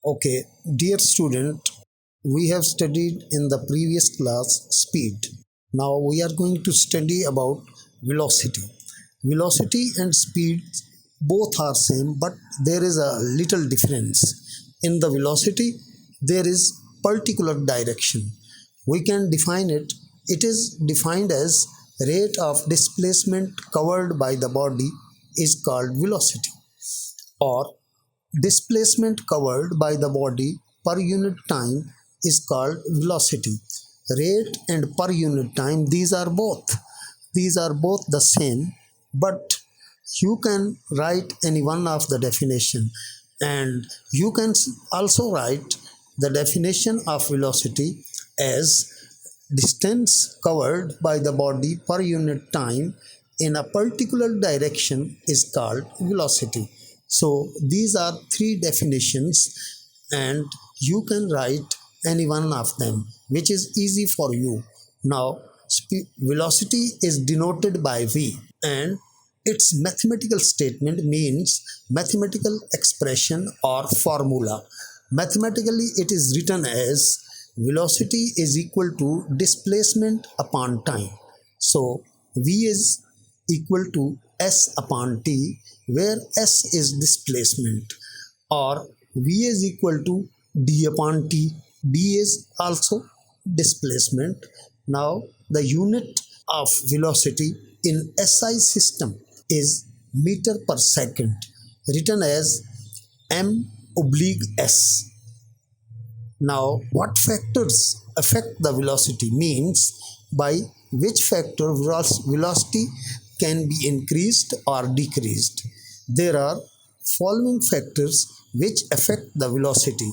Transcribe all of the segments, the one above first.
Okay, dear student, we have studied in the previous class speed. Now we are going to study about velocity. Velocity and speed both are same, but there is a little difference. In the velocity, there is particular direction. We can define it. It is defined as rate of displacement covered by the body is called velocity, or displacement covered by the body per unit time is called velocity. Rate and per unit time, these are both the same, but you can write any one of the definition, and you can also write the definition of velocity as distance covered by the body per unit time in a particular direction is called velocity. So these are three definitions, and you can write any one of them, which is easy for you. Now, velocity is denoted by v, and its mathematical statement means mathematical expression or formula. Mathematically, it is written as velocity is equal to displacement upon time. So v is equal to s upon t, where s is displacement, or v is equal to d upon t. D is also displacement. Now the unit of velocity in SI system is meter per second, written as m oblique s. Now, what factors affect the velocity means by which factor velocity can be increased or decreased. There are following factors which affect the velocity.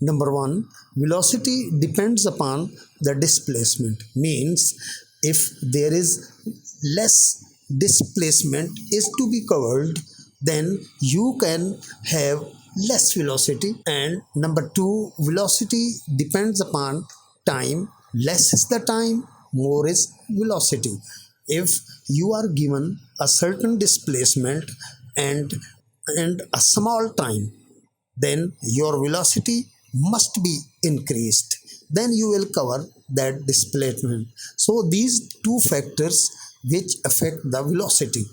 Number one, velocity depends upon the displacement, means if there is less displacement is to be covered, then you can have less velocity. And number two, velocity depends upon time. Less is the time, more is velocity. If you are given a certain displacement and a small time, then your velocity must be increased, then you will cover that displacement. So these two factors which affect the velocity.